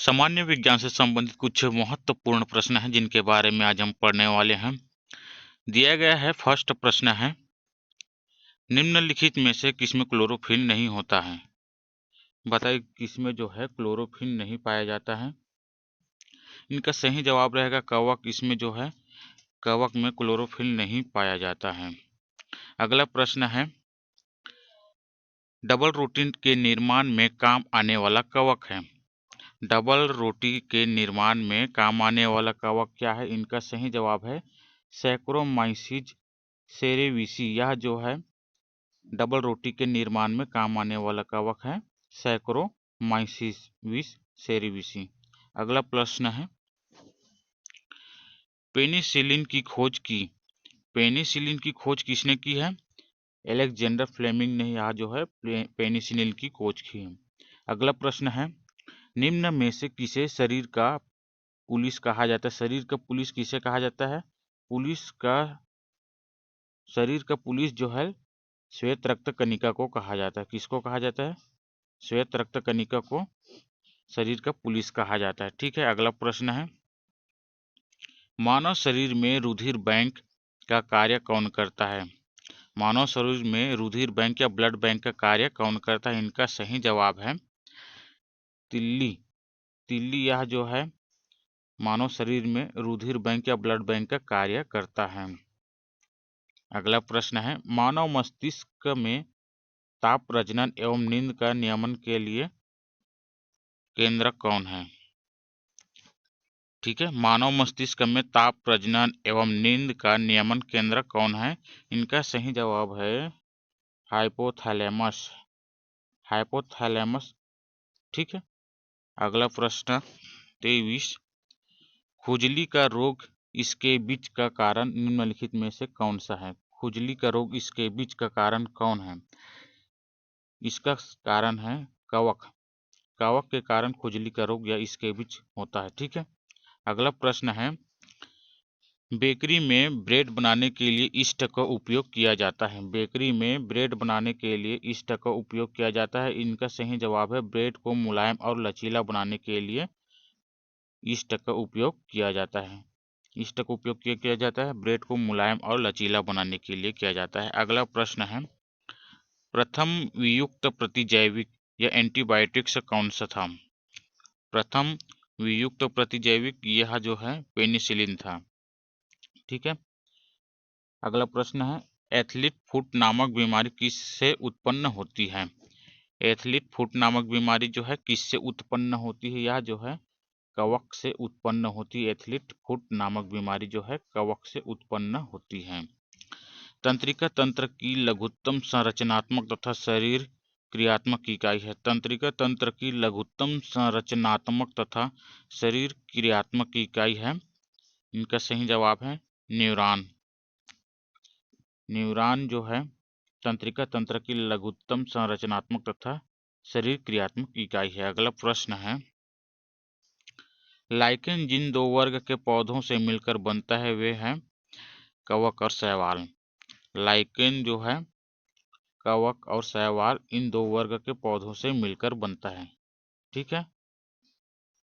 सामान्य विज्ञान से संबंधित कुछ महत्वपूर्ण प्रश्न हैं जिनके बारे में आज हम पढ़ने वाले हैं। दिया गया है, फर्स्ट प्रश्न है, निम्नलिखित में से किसमें क्लोरोफिल नहीं होता है? बताइए किसमें जो है क्लोरोफिल नहीं पाया जाता है। इनका सही जवाब रहेगा कवक। इसमें जो है कवक में क्लोरोफिल नहीं पाया जाता है। अगला प्रश्न है, डबल रोटी के निर्माण में काम आने वाला कवक है। डबल रोटी के निर्माण में काम आने वाला कवक क्या है? इनका सही जवाब है सैक्रोमाइसीज सेरेविसी। यह जो है डबल रोटी के निर्माण में काम आने वाला कवक है सैक्रोमाइसीस सेरेविसी। अगला प्रश्न है, पेनिसिलिन की खोज की। पेनिसिलिन की खोज किसने की है? अलेक्जेंडर फ्लेमिंग ने यह जो है पेनिसिलिन की खोज की है। अगला प्रश्न है, निम्न में से किसे शरीर का पुलिस कहा जाता है? शरीर का पुलिस किसे कहा जाता है? शरीर का पुलिस जो है श्वेत रक्त कणिका को कहा जाता है। किसको कहा जाता है? श्वेत रक्त कणिका को शरीर का पुलिस कहा जाता है। ठीक है। अगला प्रश्न है, मानव शरीर में रुधिर बैंक का कार्य कौन करता है? मानव शरीर में रुधिर बैंक या ब्लड बैंक का कार्य कौन करता है? इनका सही जवाब है तिल्ली। तिल्ली यह जो है मानव शरीर में रुधिर बैंक या ब्लड बैंक का कार्य करता है। अगला प्रश्न है, मानव मस्तिष्क में ताप प्रजनन एवं नींद का नियमन के लिए केंद्रक कौन है? ठीक है, मानव मस्तिष्क में ताप प्रजनन एवं नींद का नियमन केंद्रक कौन है? इनका सही जवाब है हाइपोथैलेमस। हाइपोथैलेमस। ठीक है। अगला प्रश्न 23, खुजली का रोग इसके बीच का कारण निम्नलिखित में से कौन सा है? खुजली का रोग इसके बीच का कारण कौन है? इसका कारण है कवक। कवक के कारण खुजली का रोग या इसके बीच होता है। ठीक है। अगला प्रश्न है, बेकरी में ब्रेड बनाने के लिए ईस्ट का उपयोग किया जाता है। बेकरी में ब्रेड बनाने के लिए ईस्ट का उपयोग किया जाता है। इनका सही जवाब है ब्रेड को मुलायम और लचीला बनाने के लिए ईस्ट का उपयोग किया जाता है। ईस्ट का उपयोग किया जाता है ब्रेड को मुलायम और लचीला बनाने के लिए किया जाता है। अगला प्रश्न है, प्रथम वियुक्त प्रतिजैविक या एंटीबायोटिक्स कौन सा था? प्रथम वियुक्त प्रतिजैविक यह जो है पेनिसिलिन था। ठीक है। अगला प्रश्न है, एथलीट फुट नामक बीमारी किससे उत्पन्न होती है? एथलीट फुट नामक बीमारी जो है किससे उत्पन्न होती है? यह जो है कवक से उत्पन्न होती है। एथलीट फुट नामक बीमारी जो है कवक से उत्पन्न होती है। तंत्रिका तंत्र की लघुत्तम संरचनात्मक तथा शरीर क्रियात्मक इकाई है। तंत्रिका तंत्र की लघुत्तम संरचनात्मक तथा शरीर क्रियात्मक इकाई है। इनका सही जवाब है न्यूरॉन। न्यूरॉन जो है तंत्रिका तंत्र की लघुत्तम संरचनात्मक तथा शरीर क्रियात्मक इकाई है। अगला प्रश्न है, लाइकेन जिन दो वर्ग के पौधों से मिलकर बनता है वे हैं कवक और शैवाल। लाइकेन जो है कवक और शैवाल इन दो वर्ग के पौधों से मिलकर बनता है। ठीक है,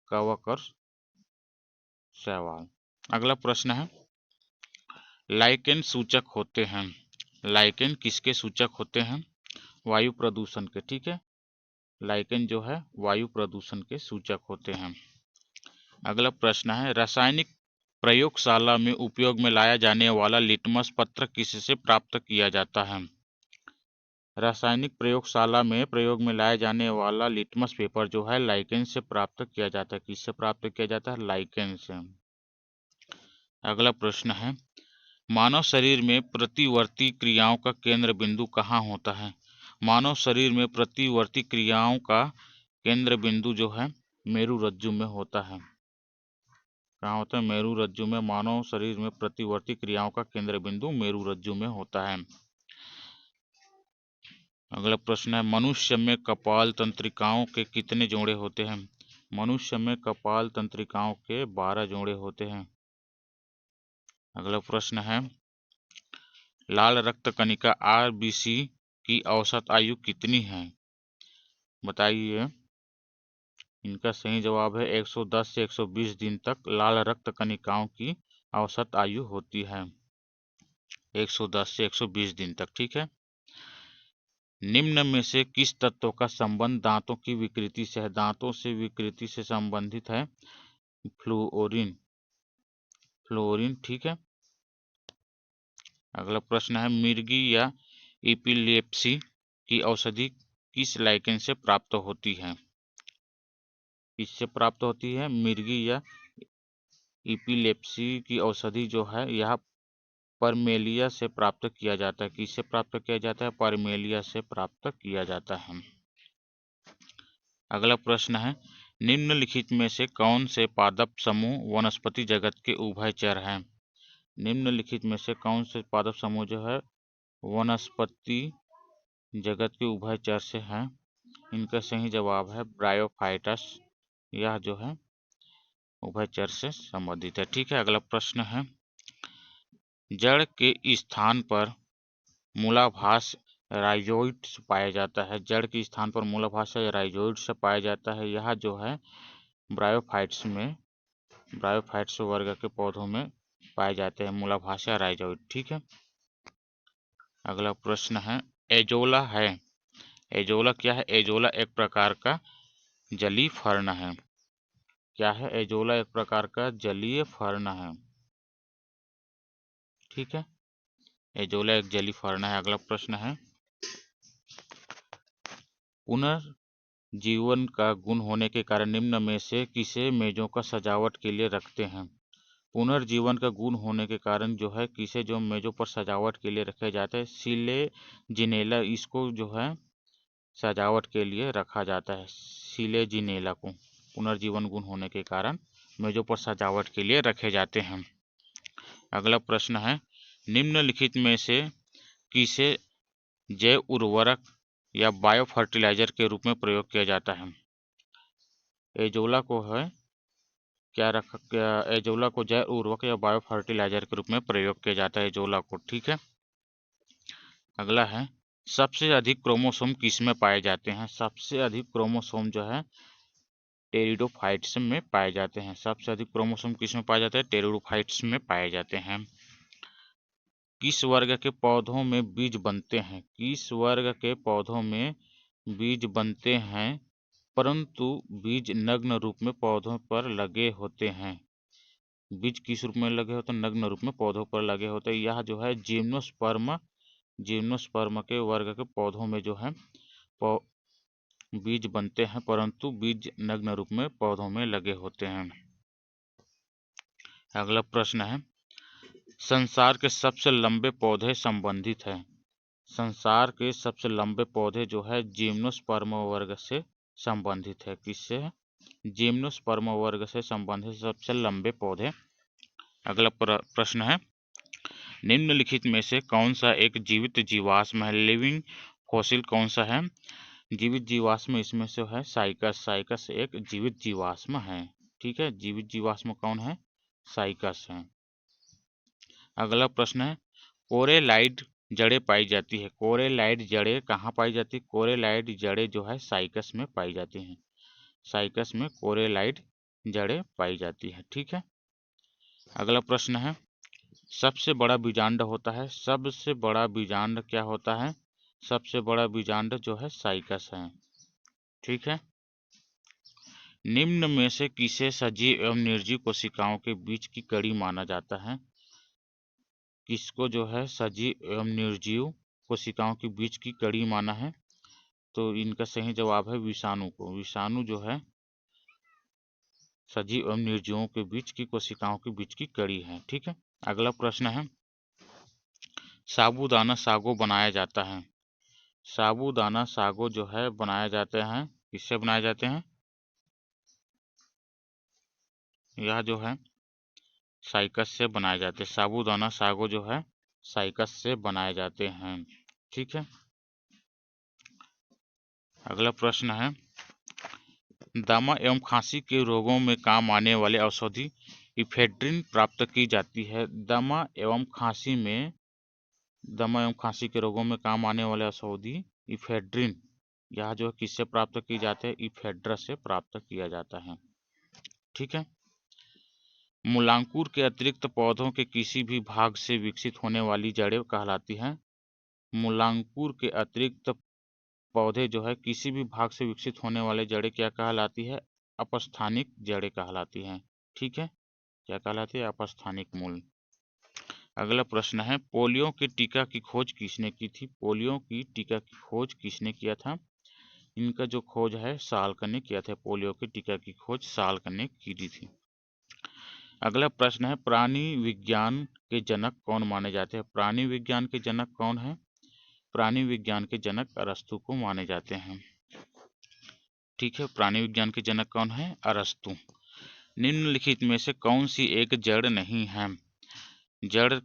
कवक और शैवाल। अगला प्रश्न है, लाइकेन सूचक होते हैं। लाइकेन किसके सूचक होते हैं? वायु प्रदूषण के। ठीक है, लाइकेन जो है वायु प्रदूषण के सूचक होते हैं। अगला प्रश्न है, रासायनिक प्रयोगशाला में उपयोग में लाया जाने वाला लिटमस पत्र किससे प्राप्त किया जाता है? रासायनिक प्रयोगशाला में प्रयोग में लाया जाने वाला लिटमस पेपर जो है लाइकेन से प्राप्त किया जाता है। किससे प्राप्त किया जाता है? लाइकेन से। अगला प्रश्न है, मानव शरीर में प्रतिवर्ती क्रियाओं का केंद्र बिंदु कहाँ होता है? मानव शरीर में प्रतिवर्ती क्रियाओं का केंद्र बिंदु जो है मेरुरज्जु में होता है। कहाँ होता है? मेरुरज्जु में। मानव शरीर में प्रतिवर्ती क्रियाओं का केंद्र बिंदु मेरुरज्जु में होता है। अगला प्रश्न है, मनुष्य में कपाल तंत्रिकाओं के कितने जोड़े होते हैं? मनुष्य में कपाल तंत्रिकाओं के 12 जोड़े होते हैं। अगला प्रश्न है, लाल रक्त कणिका आरबीसी की औसत आयु कितनी है? बताइए इनका सही जवाब है 110 से 120 दिन तक लाल रक्त कणिकाओं की औसत आयु होती है, 110 से 120 दिन तक। ठीक है। निम्न में से किस तत्व का संबंध दांतों की विकृति से है? दांतों से विकृति से संबंधित है फ्लोरीन, फ्लोरीन। ठीक है। अगला प्रश्न है मिर्गी या एपिलेप्सी की औषधि किस लाइकेन से प्राप्त होती है? किससे प्राप्त होती है? मिर्गी या एपिलेप्सी की औषधि जो है यह परमेलिया से प्राप्त किया जाता है। किससे प्राप्त किया जाता है? परमेलिया से प्राप्त किया जाता है। अगला प्रश्न है निम्नलिखित में से कौन से पादप समूह वनस्पति जगत के उभयचर हैं? निम्नलिखित में से कौन से पादप समूह जो है वनस्पति जगत के उभयचर से हैं? इनका सही जवाब है ब्रायोफाइटस, यह जो है उभयचर से संबंधित है। ठीक है। अगला प्रश्न है जड़ के स्थान पर मूलाभास राइजोइड्स पाया जाता है। जड़ के स्थान पर मूलाभास राइजोइड्स पाया जाता है। यह जो है ब्रायोफाइट्स में, ब्रायोफाइट्स वर्ग के पौधों में पाए जाते हैं मूलाभास राइजोइड। ठीक है। अगला प्रश्न है एजोला है। एजोला क्या है? एजोला एक प्रकार का जलीय फर्न है। क्या है? एजोला एक प्रकार का जलीय फर्न है। ठीक है। एजोला एक जलीय फर्न है। अगला प्रश्न है पुनर्जीवन का गुण होने के कारण निम्न में से किसे मेजों का सजावट के लिए रखते हैं? पुनर्जीवन का गुण होने के कारण जो है किसे जो मेजों पर सजावट के लिए रखे जाते हैं? सिलेजिनेला, इसको जो है सजावट के लिए रखा जाता है। सिलेजिनेला को पुनर्जीवन गुण होने के कारण मेजों पर सजावट के लिए रखे जाते हैं। अगला प्रश्न है निम्नलिखित में से किसे जैव उर्वरक या बायो फर्टिलाइजर के रूप में प्रयोग किया जाता है? एजोला को है एजोला को जैव उर्वरक या बायो फर्टिलाइजर के रूप में प्रयोग किया जाता है एजोला को। ठीक है। अगला है सबसे अधिक क्रोमोसोम किस में पाए जाते हैं? सबसे अधिक क्रोमोसोम जो है टेरिडोफाइट्स में पाए जाते हैं। सबसे अधिक क्रोमोसोम किस में पाए जाते हैं? टेरिडोफाइट्स में पाए जाते हैं। किस वर्ग के पौधों में बीज बनते हैं? किस वर्ग के पौधों में बीज बनते हैं परंतु बीज नग्न रूप में पौधों पर लगे होते हैं? बीज किस रूप में लगे होते हैं? नग्न रूप में पौधों पर लगे होते हैं। यह जो है जिम्नोस्पर्म, जिम्नोस्पर्म के वर्ग के पौधों में जो है बीज बनते हैं परंतु बीज नग्न रूप में पौधों में लगे होते हैं। अगला प्रश्न है संसार के सबसे लंबे पौधे संबंधित है। संसार के सबसे लंबे पौधे जो है जिम्नोस्पर्म वर्ग से संबंधित है। किससे? जिम्नोस्पर्म वर्ग से संबंधित सबसे लंबे पौधे। अगला प्रश्न है निम्नलिखित में से कौन सा एक जीवित जीवाश्म है? लिविंग फॉसिल कौन सा है? जीवित जीवाश्म इसमें से है साइकस। साइकस एक जीवित जीवाश्म है। ठीक है। जीवित जीवाश्म कौन है? साइकस है। अगला प्रश्न है कोरेलाइड जड़ें पाई जाती है। कोरेलाइड जड़ें कहाँ पाई जाती है? कोरेलाइड जड़ें जो है साइकस में पाई जाती हैं। साइकस में कोरेलाइड जड़ें पाई जाती है। ठीक है। अगला प्रश्न है सबसे बड़ा बीजांड होता है। सबसे बड़ा बीजांड क्या होता है? सबसे बड़ा बीजांड जो है साइकस है। ठीक है। निम्न में से किसे सजीव एवं निर्जीव कोशिकाओं के बीच की कड़ी माना जाता है? किसको जो है सजीव एवं निर्जीव कोशिकाओं के बीच की कड़ी माना है? तो इनका सही जवाब है विषाणु को। विषाणु जो है सजीव एवं निर्जीवों के बीच की कोशिकाओं के बीच की कड़ी है। ठीक है। अगला प्रश्न है साबूदाना सागो बनाया जाता है। साबूदाना सागो जो है बनाए जाते हैं किससे बनाए जाते हैं? यह जो है साइकस से बनाए जाते हैं। साबूदाना सागो जो है साइकस से बनाए जाते हैं। ठीक है। अगला प्रश्न है दमा एवं खांसी के रोगों में काम आने वाले औषधि इफेड्रिन प्राप्त की जाती है। दमा एवं खांसी के रोगों में काम आने वाले औषधि इफेड्रिन यह जो है किससे प्राप्त की जाती है, इफेड्रा से प्राप्त किया जाता है। ठीक है। मूलांकुर के अतिरिक्त पौधों के किसी भी भाग से विकसित होने वाली जड़ें कहलाती हैं। मूलांकुर के अतिरिक्त पौधे जो है किसी भी भाग से विकसित होने वाले जड़ें क्या कहलाती है, अपस्थानिक जड़ें कहलाती हैं। ठीक है, क्या कहलाती है, अपस्थानिक मूल। अगला प्रश्न है, पोलियो की टीका की खोज किसने की थी। पोलियो की टीका की खोज किसने किया था। इनका जो खोज है साल्क ने किया था। पोलियो की टीका की खोज साल्क ने की थी। अगला प्रश्न है, प्राणी विज्ञान के जनक कौन माने जाते हैं। प्राणी विज्ञान के जनक कौन है। प्राणी विज्ञान के जनक अरस्तु को माने जाते हैं। ठीक है, प्राणी विज्ञान के जनक कौन है, अरस्तु। निम्नलिखित में से कौन सी एक जड़ नहीं है। जड़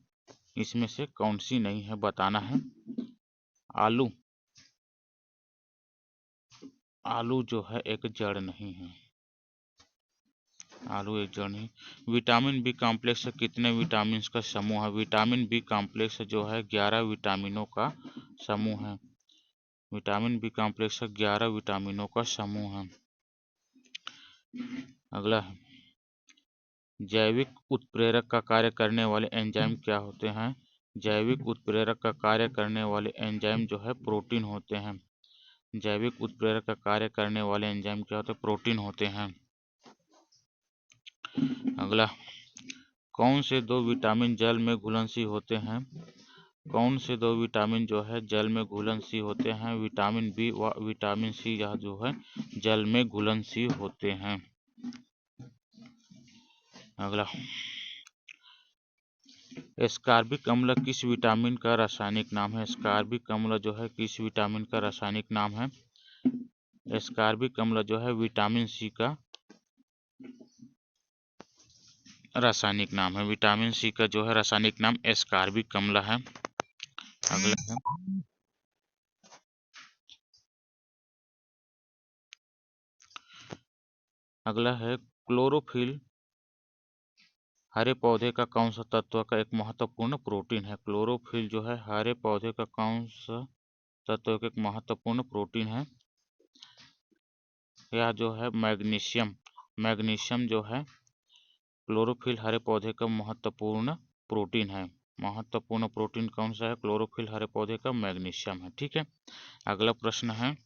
इसमें से कौन सी नहीं है बताना है। आलू, आलू जो है एक जड़ नहीं है। आलू एक जड़ नहीं। विटामिन बी कॉम्प्लेक्स कितने विटामिन का समूह है। विटामिन बी कॉम्प्लेक्स जो है 11 विटामिनों का समूह है। विटामिन बी कॉम्प्लेक्स 11 विटामिनों का समूह है। अगला है, जैविक उत्प्रेरक का कार्य करने वाले एंजाइम क्या होते हैं। जैविक उत्प्रेरक का कार्य करने वाले एंजाइम जो है प्रोटीन होते हैं। जैविक उत्प्रेरक का कार्य करने वाले एंजाइम क्या होते हैं, प्रोटीन होते हैं। अगला, कौन से दो विटामिन जल में घुलनशील होते हैं। कौन से दो विटामिन जो है जल में घुलनशील होते हैं। विटामिन बी व विटामिन सी यह जो है जल में घुलनशील होते हैं। अगला, एस्कॉर्बिक अम्ल किस विटामिन का रासायनिक नाम है। एस्कॉर्बिक अम्ल जो है किस विटामिन का रासायनिक नाम है। एस्कॉर्बिक अम्ल जो है विटामिन सी का रासायनिक नाम है। विटामिन सी का जो है रासायनिक नाम एस्कॉर्बिक अम्ल है। अगला है क्लोरोफिल हरे पौधे का कौन सा तत्व का एक महत्वपूर्ण प्रोटीन है। क्लोरोफिल जो है हरे पौधे का कौन सा तत्व का एक महत्वपूर्ण प्रोटीन है। यह जो है मैग्नीशियम। मैग्नीशियम जो है क्लोरोफिल हरे पौधे का महत्वपूर्ण प्रोटीन है। महत्वपूर्ण प्रोटीन कौन सा है, क्लोरोफिल हरे पौधे का मैग्नीशियम है। ठीक है। अगला प्रश्न है,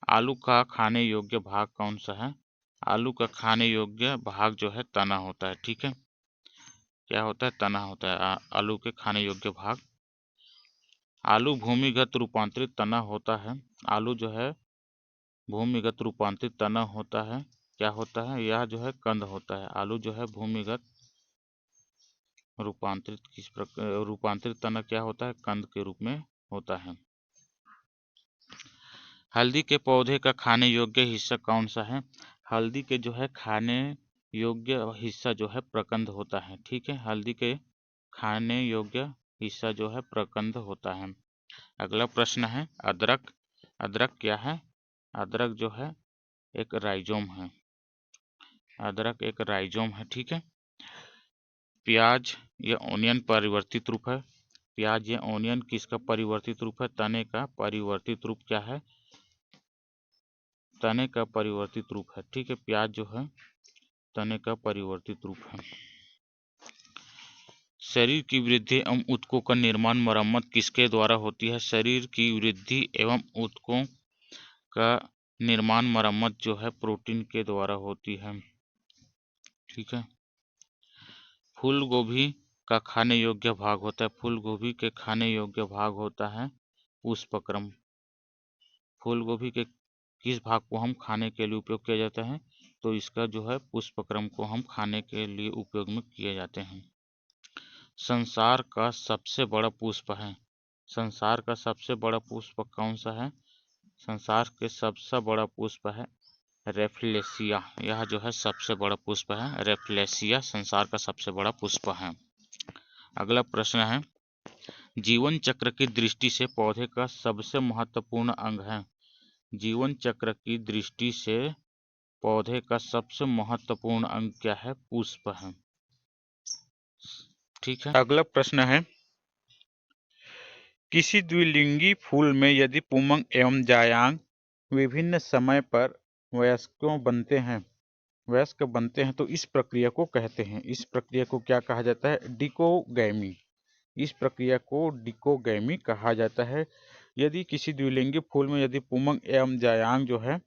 आलू का खाने योग्य भाग कौन सा है। आलू का खाने योग्य भाग जो है तना होता है। ठीक है, क्या होता है, तना होता है आलू के खाने योग्य भाग। आलू भूमिगत रूपांतरित तना होता है। आलू जो है भूमिगत रूपांतरित तना होता है। क्या होता है, यह जो है कंद होता है। आलू जो है भूमिगत रूपांतरित किस प्रकार रूपांतरित तना क्या होता है, कंद के रूप में होता है। हल्दी के पौधे का खाने योग्य हिस्सा कौन सा है। हल्दी के जो है खाने योग्य हिस्सा जो है प्रकंद होता है। ठीक है, हल्दी के खाने योग्य हिस्सा जो है प्रकंद होता है। अगला प्रश्न है, अदरक। अदरक क्या है, अदरक जो है एक राइजोम है। अदरक एक राइजोम है। ठीक है। प्याज या ओनियन परिवर्तित रूप है। प्याज या ओनियन किसका परिवर्तित रूप है, तने का परिवर्तित रूप क्या है, तने का परिवर्तित रूप है। ठीक है, प्याज जो है तने का परिवर्तित रूप है। शरीर की वृद्धि एवं ऊतकों का निर्माण मरम्मत किसके द्वारा होती है। शरीर की वृद्धि एवं ऊतकों का निर्माण मरम्मत जो है प्रोटीन के द्वारा होती है। ठीक है। फूल गोभी का खाने योग्य भाग होता है। फूल गोभी के खाने योग्य भाग होता है पुष्पक्रम। फूल गोभी के किस भाग को हम खाने के लिए उपयोग किया जाता है, तो इसका जो है पुष्पक्रम को हम खाने के लिए उपयोग में किए जाते हैं। संसार का सबसे बड़ा पुष्प है। संसार का सबसे बड़ा पुष्प कौन सा है। संसार के सबसे बड़ा पुष्प है रेफ्लेसिया। यह जो है सबसे बड़ा पुष्प है रेफ्लेसिया, संसार का सबसे बड़ा पुष्प है। अगला प्रश्न है, जीवन चक्र की दृष्टि से पौधे का सबसे महत्वपूर्ण अंग है। जीवन चक्र की दृष्टि से पौधे का सबसे महत्वपूर्ण अंग क्या है, पुष्प है। ठीक है। अगला प्रश्न है, किसी द्विलिंगी फूल में यदि पुंमंग एवं जायांग विभिन्न समय पर वयस्क बनते हैं तो इस प्रक्रिया को कहते हैं। इस प्रक्रिया को क्या कहा जाता है? डिकोगैमी। इस प्रक्रिया को डिकोगैमी कहा जाता है। यदि किसी द्विलिंगी फूल में यदि पुंबक एवं जायांग जो है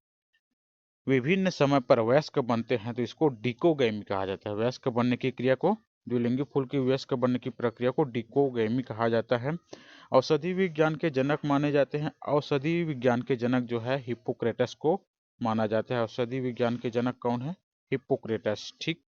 विभिन्न समय पर वयस्क बनते हैं तो इसको डिकोगैमी कहा जाता है। वयस्क बनने की क्रिया को, द्विलिंगी फूल की वयस्क बनने की प्रक्रिया को डिकोगैमी कहा जाता है। औषधि विज्ञान के जनक माने जाते हैं। औषधि विज्ञान के जनक जो है हिप्पोक्रेटस को माना जाता है। औषधि विज्ञान के जनक कौन है? हिप्पोक्रेटस। ठीक,